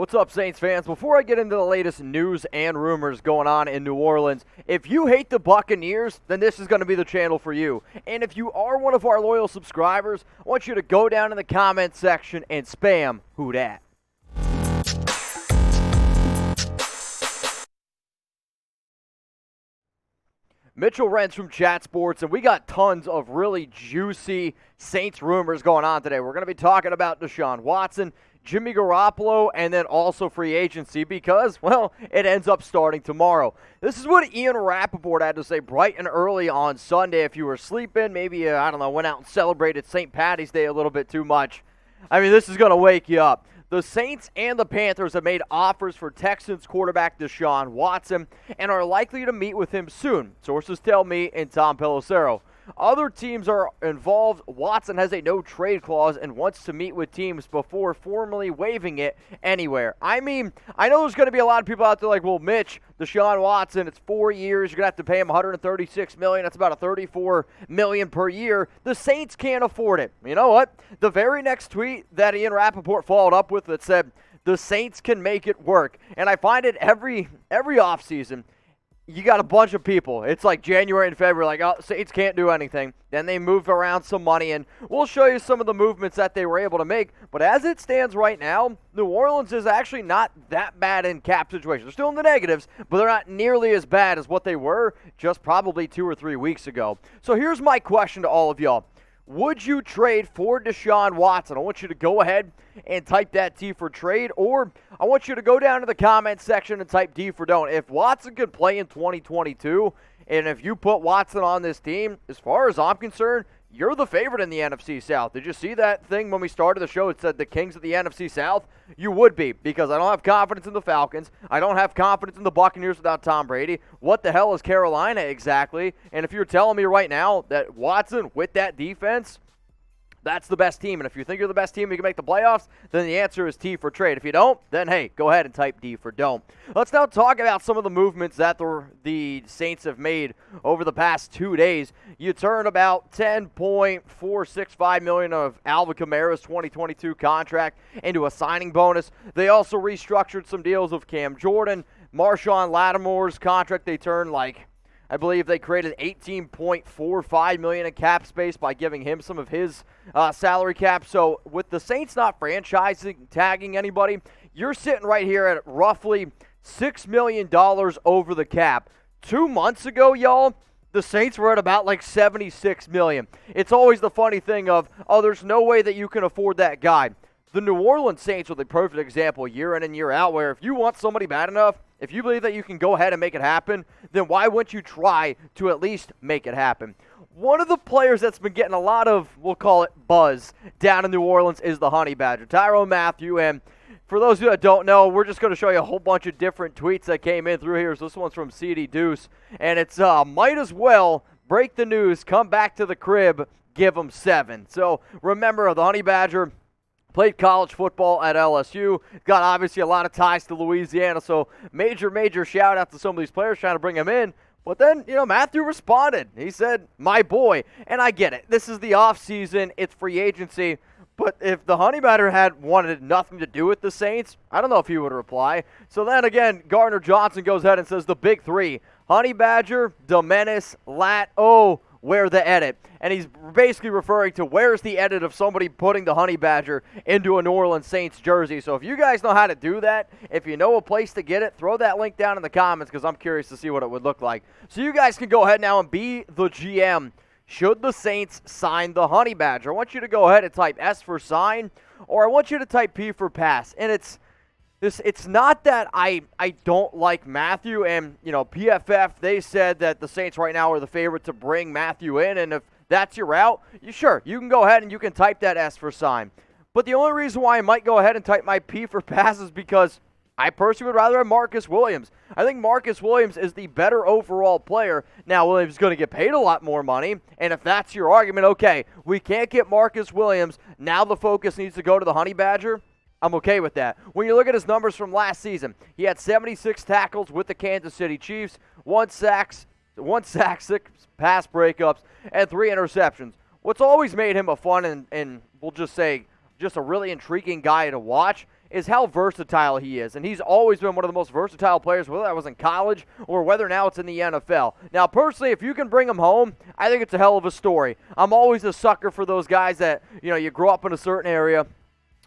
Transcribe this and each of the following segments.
What's up, Saints fans? Before I get into the latest news and rumors going on in New Orleans, if you hate the Buccaneers, then this is going to be the channel for you. And if you are one of our loyal subscribers, I want you to go down in the comments section and spam who dat. Mitchell Renz from Chat Sports, and we got tons of really juicy Saints rumors going on today. We're going to be talking about Deshaun Watson, Jimmy Garoppolo, and then also free agency because, well, it ends up starting tomorrow. This is what Ian Rappaport had to say bright and early on Sunday. If you were sleeping, maybe, went out and celebrated St. Patty's Day a little bit too much. I mean, this is going to wake you up. The Saints and the Panthers have made offers for Texans quarterback Deshaun Watson and are likely to meet with him soon, sources tell me and Tom Pelissero. Other teams are involved. Watson has a no-trade clause and wants to meet with teams before formally waiving it anywhere. I mean, I know there's going to be a lot of people out there like, well, Mitch, Deshaun Watson, it's 4 years. You're going to have to pay him $136 million. That's about $34 million per year. The Saints can't afford it. You know what? The very next tweet that Ian Rappaport followed up with that said, the Saints can make it work. And I find it every offseason. You got a bunch of people. It's like January and February, like, oh, Saints can't do anything. Then they move around some money, and we'll show you some of the movements that they were able to make. But as it stands right now, New Orleans is actually not that bad in cap situation. They're still in the negatives, but they're not nearly as bad as what they were just probably 2 or 3 weeks ago. So here's my question to all of y'all. Would you trade for Deshaun Watson? I want you to go ahead and type that T for trade, or I want you to go down to the comments section and type D for don't. If Watson could play in 2022, and if you put Watson on this team, as far as I'm concerned, you're the favorite in the NFC South. Did you see that thing when we started the show? It said the Kings of the NFC South. You would be, because I don't have confidence in the Falcons. I don't have confidence in the Buccaneers without Tom Brady. What the hell is Carolina exactly? And if you're telling me right now that Watson, with that defense, that's the best team. And if you think you're the best team and you can make the playoffs, then the answer is T for trade. If you don't, then hey, go ahead and type D for don't. Let's now talk about some of the movements that the Saints have made over the past 2 days. You turn about $10.465 million of Alvin Kamara's 2022 contract into a signing bonus. They also restructured some deals of Cam Jordan, Marshawn Lattimore's contract. They turned I believe they created $18.45 million in cap space by giving him some of his salary cap. So with the Saints not tagging anybody, you're sitting right here at roughly $6 million over the cap. 2 months ago, y'all, the Saints were at about $76 million. It's always the funny thing of, oh, there's no way that you can afford that guy. The New Orleans Saints are the perfect example year in and year out where if you want somebody bad enough, if you believe that you can go ahead and make it happen, then why wouldn't you try to at least make it happen? One of the players that's been getting a lot of, we'll call it, buzz down in New Orleans is the Honey Badger, Tyrann Mathieu. And for those of you that don't know, we're just going to show you a whole bunch of different tweets that came in through here. So this one's from CD Deuce, and it's might as well break the news, come back to the crib, give them 7. So remember, the Honey Badger played college football at LSU. Got obviously a lot of ties to Louisiana, so major shout out to some of these players trying to bring him in. But then, Mathieu responded. He said, my boy. And I get it. This is the offseason. It's free agency. But if the Honey Badger had wanted nothing to do with the Saints, I don't know if he would reply. So then again, Gardner Johnson goes ahead and says the big three. Honey Badger, Domenis, Lat, where the edit? And he's basically referring to where's the edit of somebody putting the Honey Badger into a New Orleans Saints jersey. So if you guys know how to do that, if you know a place to get it, throw that link down in the comments because I'm curious to see what it would look like. So you guys can go ahead now and be the GM. Should the Saints sign the Honey Badger? I want you to go ahead and type S for sign, or I want you to type P for pass. And it's not that I don't like Mathieu, and, PFF, they said that the Saints right now are the favorite to bring Mathieu in, and if that's your route, you can go ahead and you can type that S for sign. But the only reason why I might go ahead and type my P for pass is because I personally would rather have Marcus Williams. I think Marcus Williams is the better overall player. Now, Williams is going to get paid a lot more money, and if that's your argument, okay, we can't get Marcus Williams, now the focus needs to go to the Honey Badger. I'm okay with that. When you look at his numbers from last season, he had 76 tackles with the Kansas City Chiefs, 1 sack, 6 pass breakups, and 3 interceptions. What's always made him a fun and we'll just say just a really intriguing guy to watch is how versatile he is. And he's always been one of the most versatile players, whether that was in college or whether now it's in the NFL. Now, personally, if you can bring him home, I think it's a hell of a story. I'm always a sucker for those guys that, you grow up in a certain area,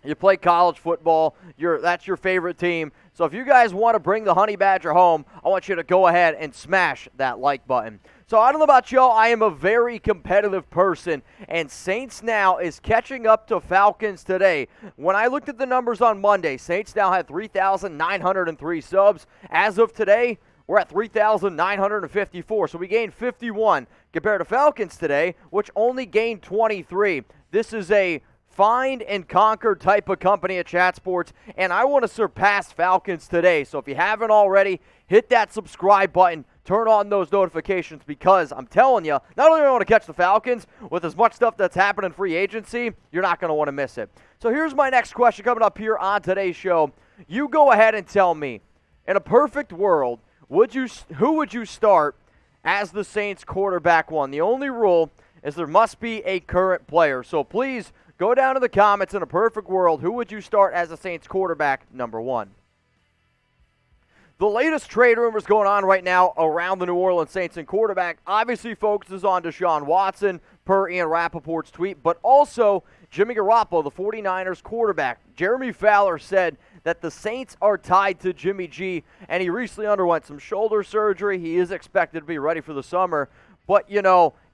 you play college football, that's your favorite team. So if you guys want to bring the Honey Badger home, I want you to go ahead and smash that like button. So I don't know about y'all, I am a very competitive person, and Saints now is catching up to Falcons today. When I looked at the numbers on Monday, Saints now had 3,903 subs. As of today, we're at 3,954, so we gained 51 compared to Falcons today, which only gained 23. This is a find and conquer type of company at Chat Sports, and I want to surpass Falcons today. So if you haven't already, hit that subscribe button, turn on those notifications, because I'm telling you, not only do I want to catch the Falcons, with as much stuff that's happening in free agency, you're not going to want to miss it. So here's my next question coming up here on today's show. You go ahead and tell me, in a perfect world, who would you start as the Saints quarterback one? The only rule is there must be a current player. So please go down to the comments. In a perfect world, who would you start as the Saints quarterback number one? The latest trade rumors going on right now around the New Orleans Saints and quarterback obviously focuses on Deshaun Watson, per Ian Rappaport's tweet, but also Jimmy Garoppolo, the 49ers quarterback. Jeremy Fowler said that the Saints are tied to Jimmy G, and he recently underwent some shoulder surgery. He is expected to be ready for the summer. But,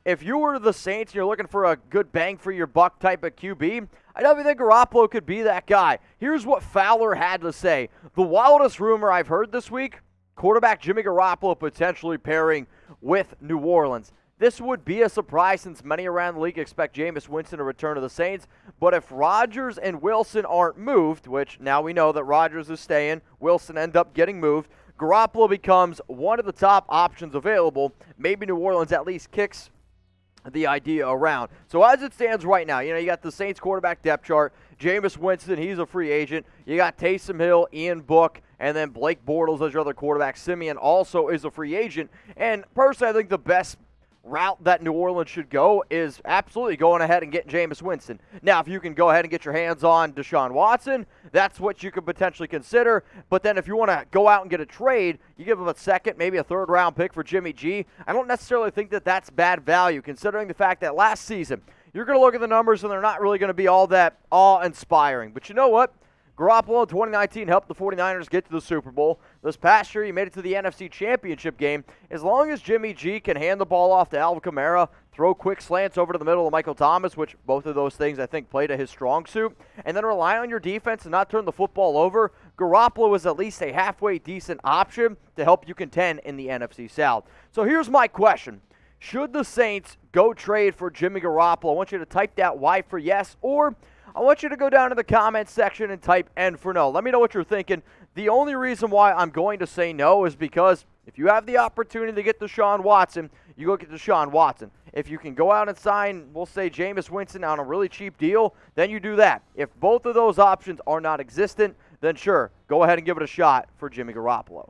if you were the Saints and you're looking for a good bang for your buck type of QB, I don't think Garoppolo could be that guy. Here's what Fowler had to say. The wildest rumor I've heard this week, quarterback Jimmy Garoppolo potentially pairing with New Orleans. This would be a surprise since many around the league expect Jameis Winston to return to the Saints. But if Rodgers and Wilson aren't moved, which now we know that Rodgers is staying, Wilson end up getting moved, Garoppolo becomes one of the top options available. Maybe New Orleans at least kicks the idea around. So as it stands right now, you got the Saints quarterback depth chart. Jameis Winston, he's a free agent. You got Taysom Hill, Ian Book, and then Blake Bortles as your other quarterback. Simeon also is a free agent. And personally, I think the best route that New Orleans should go is absolutely going ahead and getting Jameis Winston. Now, if you can go ahead and get your hands on Deshaun Watson, that's what you could potentially consider. But then if you want to go out and get a trade, you give them a second, maybe a third-round pick for Jimmy G. I don't necessarily think that that's bad value, considering the fact that last season, you're going to look at the numbers and they're not really going to be all that awe-inspiring. But you know what? Garoppolo in 2019 helped the 49ers get to the Super Bowl. This past year, he made it to the NFC Championship game. As long as Jimmy G can hand the ball off to Alvin Kamara, throw quick slants over to the middle of Michael Thomas, which both of those things I think play to his strong suit, and then rely on your defense and not turn the football over, Garoppolo is at least a halfway decent option to help you contend in the NFC South. So here's my question. Should the Saints go trade for Jimmy Garoppolo? I want you to type that Y for yes, or I want you to go down to the comments section and type N for no. Let me know what you're thinking. The only reason why I'm going to say no is because if you have the opportunity to get Deshaun Watson, you go get Deshaun Watson. If you can go out and sign, we'll say, Jameis Winston on a really cheap deal, then you do that. If both of those options are not existent, then sure, go ahead and give it a shot for Jimmy Garoppolo.